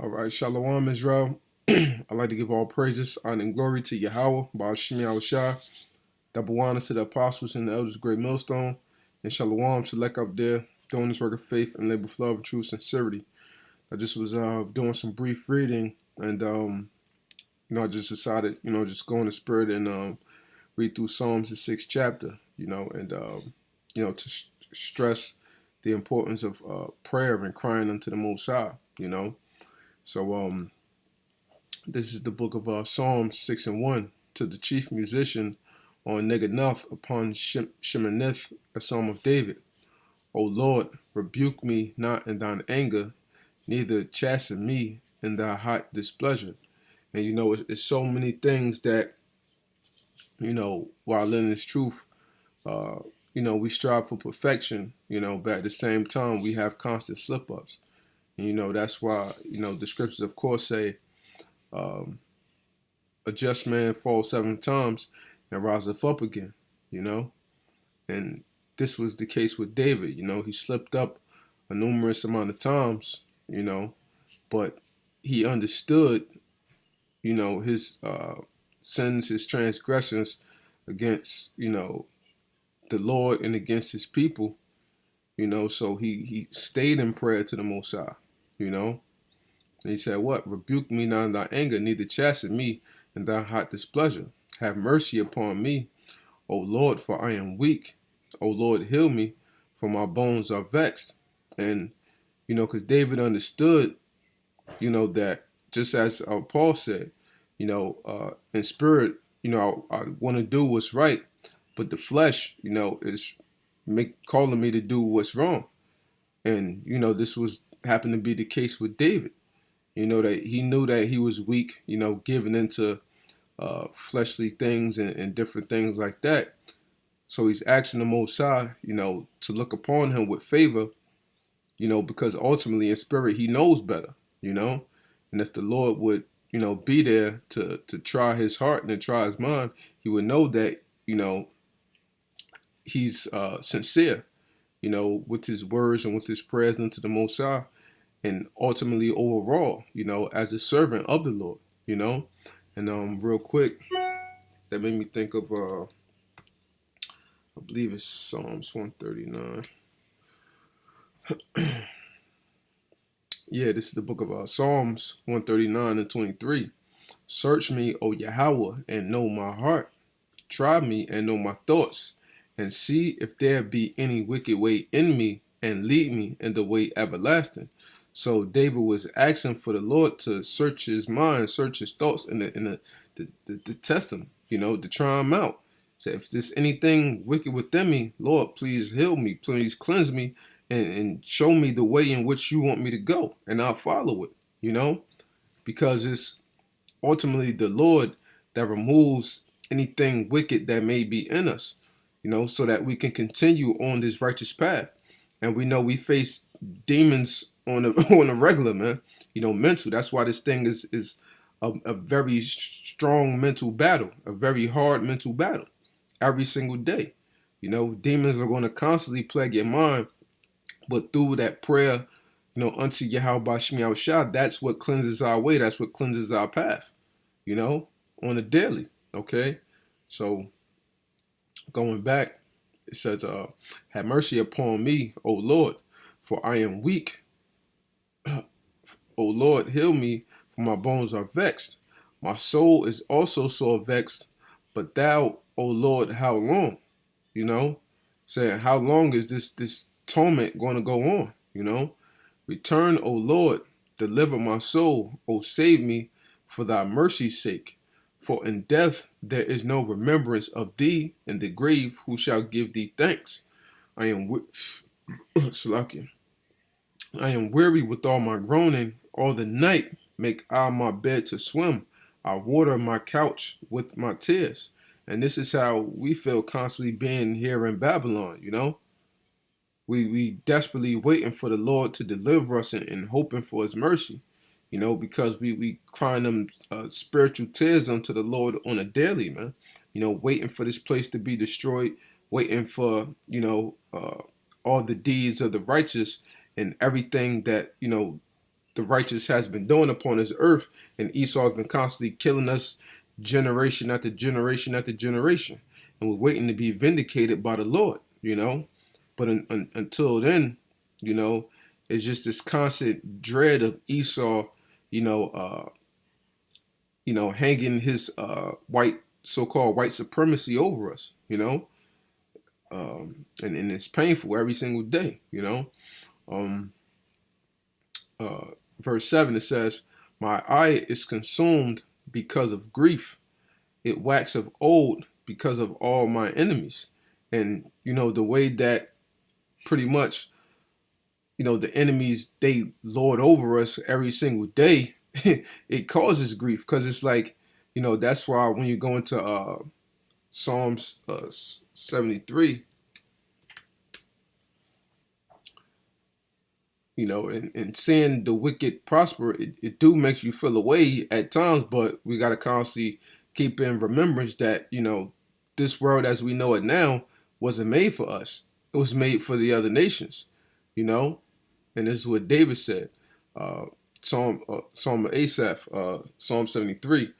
All right, Shalawam, Israel. I'd like to give all praises, honor, and glory to YAHAWAH, YAHAWASHI, double honor to the apostles and the elders of Great Millstone, and Shalawam to Lek up there, doing this work of faith and labor with love and true sincerity. I just was doing some brief reading, and I just decided, just go in the spirit and read through Psalms, the sixth chapter, and to stress the importance of prayer and crying unto the Most High, So this is the book of Psalms 6 and 1 to the chief musician on Neganuth upon Shemanith, a psalm of David. O Lord, rebuke me not in thine anger, neither chasten me in thy hot displeasure. And it's so many things that, while in this truth, we strive for perfection, but at the same time we have constant slip ups. And that's why, the scriptures of course say, a just man falls 7 times and riseth up again, and this was the case with David. He slipped up a numerous amount of times, but he understood, his sins, his transgressions against, the Lord and against his people, so he stayed in prayer to the Most High, and he said, what? Rebuke me not in thy anger, neither chasten me in thy hot displeasure. Have mercy upon me, O Lord, for I am weak. O Lord, heal me, for my bones are vexed. And, because David understood, that just as Paul said, in spirit, I want to do what's right, but the flesh, is calling me to do what's wrong. And, this happened to be the case with David. That he knew that he was weak, giving into fleshly things and different things like that. So he's asking the Most High, to look upon him with favor, because ultimately in spirit he knows better, and if the Lord would, be there to try his heart and to try his mind, he would know that, he's sincere, with his words and with his prayers unto the Most High, and ultimately overall, as a servant of the Lord, and real quick, that made me think of I believe it's Psalms 139. Yeah, this is the book of Psalms 139 and 23. Search me, O Yahweh, and know my heart. Try me and know my thoughts, and see if there be any wicked way in me, and lead me in the way everlasting. So David was asking for the Lord to search his mind, search his thoughts, and to test him, to try him out. So if there's anything wicked within me, Lord, please heal me, please cleanse me, and show me the way in which you want me to go, and I'll follow it, because it's ultimately the Lord that removes anything wicked that may be in us, so that we can continue on this righteous path. And we know we face demons on a on a regular, man. Mental. That's why this thing is a very strong mental battle, a very hard mental battle, every single day. Demons are going to constantly plague your mind, but through that prayer, unto YAHAWASHI, that's what cleanses our way. That's what cleanses our path. On a daily. Okay, so going back, it says, have mercy upon me, O Lord, for I am weak. O Lord, heal me, for my bones are vexed. My soul is also sore vexed, but thou, O Lord, how long? Saying, how long is this torment going to go on? Return, O Lord, deliver my soul, O save me for thy mercy's sake. For in death there is no remembrance of thee, in the grave who shall give thee thanks? I am I am weary with all my groaning. All the night make I my bed to swim. I water my couch with my tears. And this is how we feel constantly being here in Babylon, We desperately waiting for the Lord to deliver us and hoping for his mercy, because we crying them spiritual tears unto the Lord on a daily, man. Waiting for this place to be destroyed, waiting for, all the deeds of the righteous and everything that, the righteous has been doing upon this earth, and Esau has been constantly killing us generation after generation after generation, and we're waiting to be vindicated by the Lord, you know. But until then, you know, it's just this constant dread of Esau, you know, hanging his so-called white supremacy over us, you know. And it's painful every single day, you know. Verse 7, it says, my eye is consumed because of grief. It waxeth old because of all my enemies. And, you know, the way that pretty much, you know, the enemies, they lord over us every single day, it causes grief, because it's like, you know, that's why when you go into Psalms 73, you know, and seeing the wicked prosper, it do makes you feel away at times, but we got to constantly keep in remembrance that, you know, this world as we know it now wasn't made for us. It was made for the other nations, you know. And this is what David said, Psalm of Asaph, Psalm 73,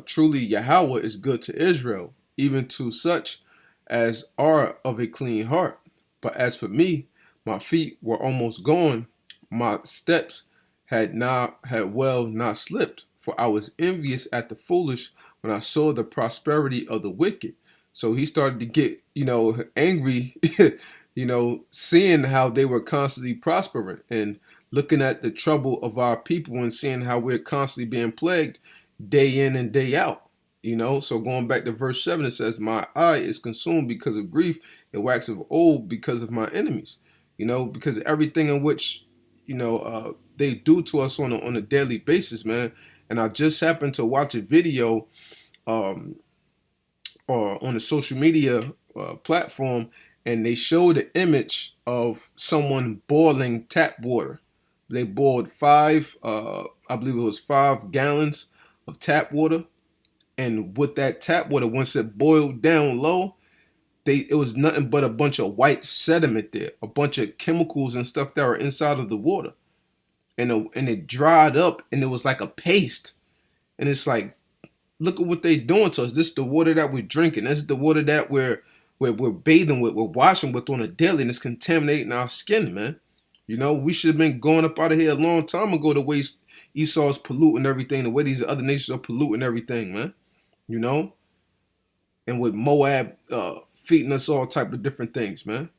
truly Yahweh is good to Israel, even to such as are of a clean heart. But as for me, my feet were almost gone, my steps had well not slipped, for I was envious at the foolish when I saw the prosperity of the wicked. So he started to get, you know, angry, you know, seeing how they were constantly prospering and looking at the trouble of our people and seeing how we're constantly being plagued day in and day out, you know. So going back to verse 7, it says, my eye is consumed because of grief, it waxeth old because of my enemies, you know, because everything in which, you know, they do to us on a daily basis, man. And I just happened to watch a video or on a social media platform, and they showed an image of someone boiling tap water. They boiled I believe it was 5 gallons of tap water. And with that tap water, once it boiled down low, it was nothing but a bunch of white sediment there, a bunch of chemicals and stuff that were inside of the water. And it dried up, and it was like a paste. And it's like, look at what they're doing to us. This is the water that we're drinking. This is the water that we're bathing with, we're washing with on a daily, and it's contaminating our skin, man. You know, we should have been going up out of here a long time ago, the way Esau's polluting everything, the way these other nations are polluting everything, man. You know? And with Moab feeding us all type of different things, man.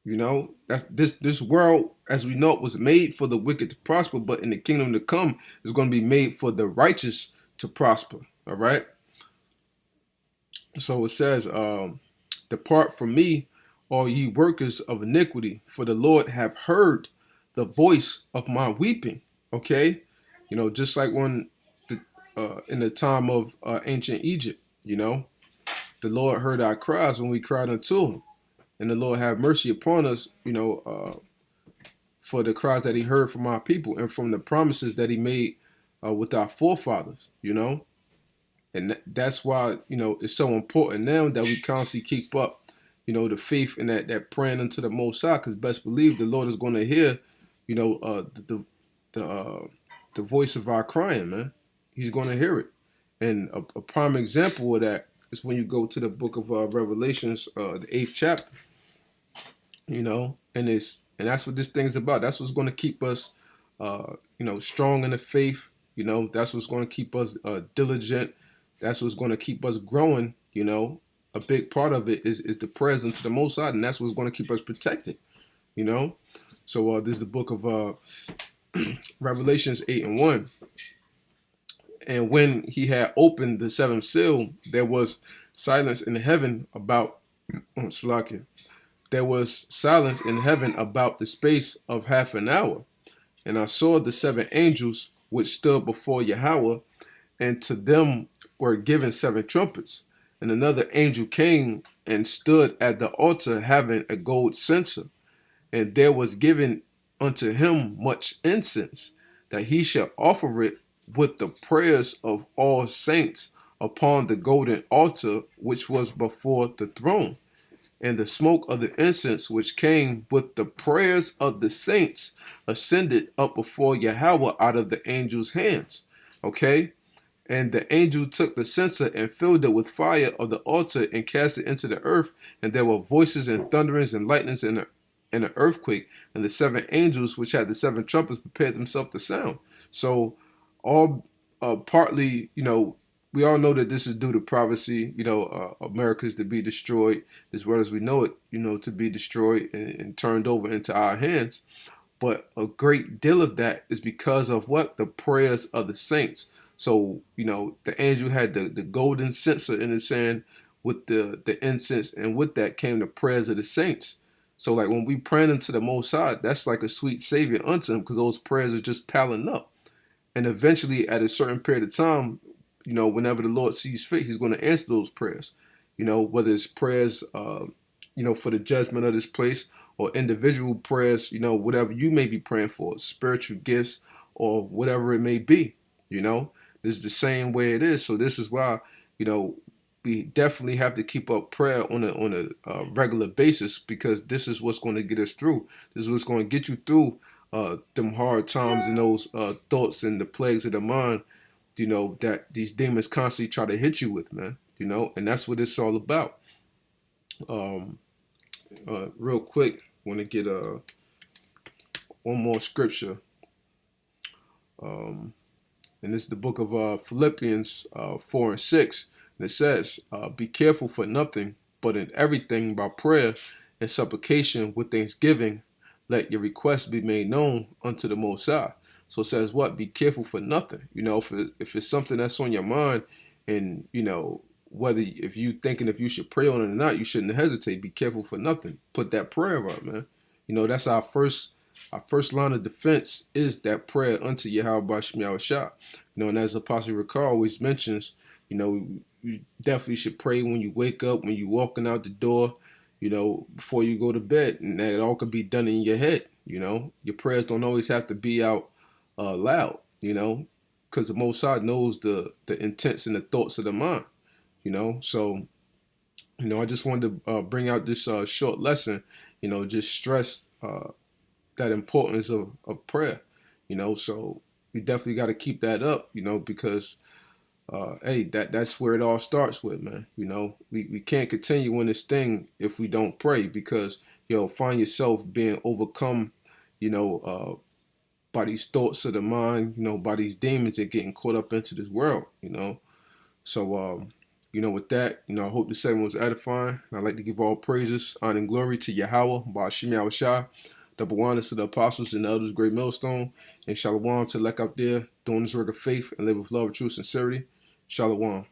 You know, that's this world as we know it was made for the wicked to prosper, but in the kingdom to come is going to be made for the righteous to prosper. All right. So it says, depart from me, all ye workers of iniquity, for the Lord have heard the voice of my weeping. Okay. You know, just like when in the time of ancient Egypt, you know, the Lord heard our cries when we cried unto him. And the Lord have mercy upon us, you know, for the cries that he heard from our people and from the promises that he made with our forefathers, you know. And that's why, you know, it's so important now that we constantly keep up, you know, the faith and that praying unto the Most High, because best believe the Lord is going to hear, you know, the voice of our crying, man. He's going to hear it. And a prime example of that is when you go to the book of Revelations, the 8th chapter. You know, and that's what this thing is about. That's what's going to keep us, you know, strong in the faith. You know, that's what's going to keep us diligent. That's what's going to keep us growing. You know, a big part of it is the prayers unto the Most High, and that's what's going to keep us protected. You know, so this is the book of Revelations 8:1. And when he had opened the 7th seal, there was silence in heaven about Salakia. There was silence in heaven about the space of half an hour. And I saw the 7 angels which stood before Yahawah, and to them were given 7 trumpets. And another angel came and stood at the altar having a gold censer. And there was given unto him much incense, that he shall offer it with the prayers of all saints upon the golden altar which was before the throne. And the smoke of the incense which came with the prayers of the saints ascended up before Yahawah out of the angel's hands. Okay? And the angel took the censer and filled it with fire of the altar and cast it into the earth. And there were voices and thunderings and lightnings and an earthquake. And the seven angels which had the seven trumpets prepared themselves to sound. So all partly, we all know that this is due to prophecy. America is to be destroyed as well as we know it, to be destroyed and turned over into our hands. But a great deal of that is because of what? The prayers of the saints. So, the angel had the golden censer in his hand with the incense, and with that came the prayers of the saints. So, like when we praying unto the Most High, that's like a sweet Savior unto him, because those prayers are just piling up. And eventually, at a certain period of time, whenever the Lord sees fit, he's going to answer those prayers. Whether it's prayers, for the judgment of this place, or individual prayers, whatever you may be praying for, spiritual gifts, or whatever it may be, This is the same way it is. So this is why, we definitely have to keep up prayer on a regular basis, because this is what's going to get us through. This is what's going to get you through them hard times and those thoughts and the plagues of the mind, that these demons constantly try to hit you with, man. And that's what it's all about. Real quick, want to get one more scripture. And this is the book of Philippians 4 and 6. And it says, be careful for nothing, but in everything by prayer and supplication with thanksgiving, let your requests be made known unto the Most High. So it says what? Be careful for nothing. If it's something that's on your mind, and, if you thinking if you should pray on it or not, you shouldn't hesitate. Be careful for nothing. Put that prayer up, man. That's our first line of defense, is that prayer unto YAHAWASHI. And as Apostle Ricard always mentions, you definitely should pray when you wake up, when you're walking out the door, before you go to bed. And that all could be done in your head. Your prayers don't always have to be out loud, because the Most High knows the intents and the thoughts of the mind, So, I just wanted to bring out this short lesson, just stress that importance of prayer, so we definitely got to keep that up, because hey, that's where it all starts with, man. We can't continue in this thing if we don't pray, because find yourself being overcome, by these thoughts of the mind, by these demons and getting caught up into this world, So with that, I hope the segment was edifying. I'd like to give all praises, honor, and glory to Yahawah, YAHAWASHI, double honors to the apostles and the elders, Great Millstone, and Shalawam to elect out there doing this work of faith and live with love, truth, sincerity. Shalawam.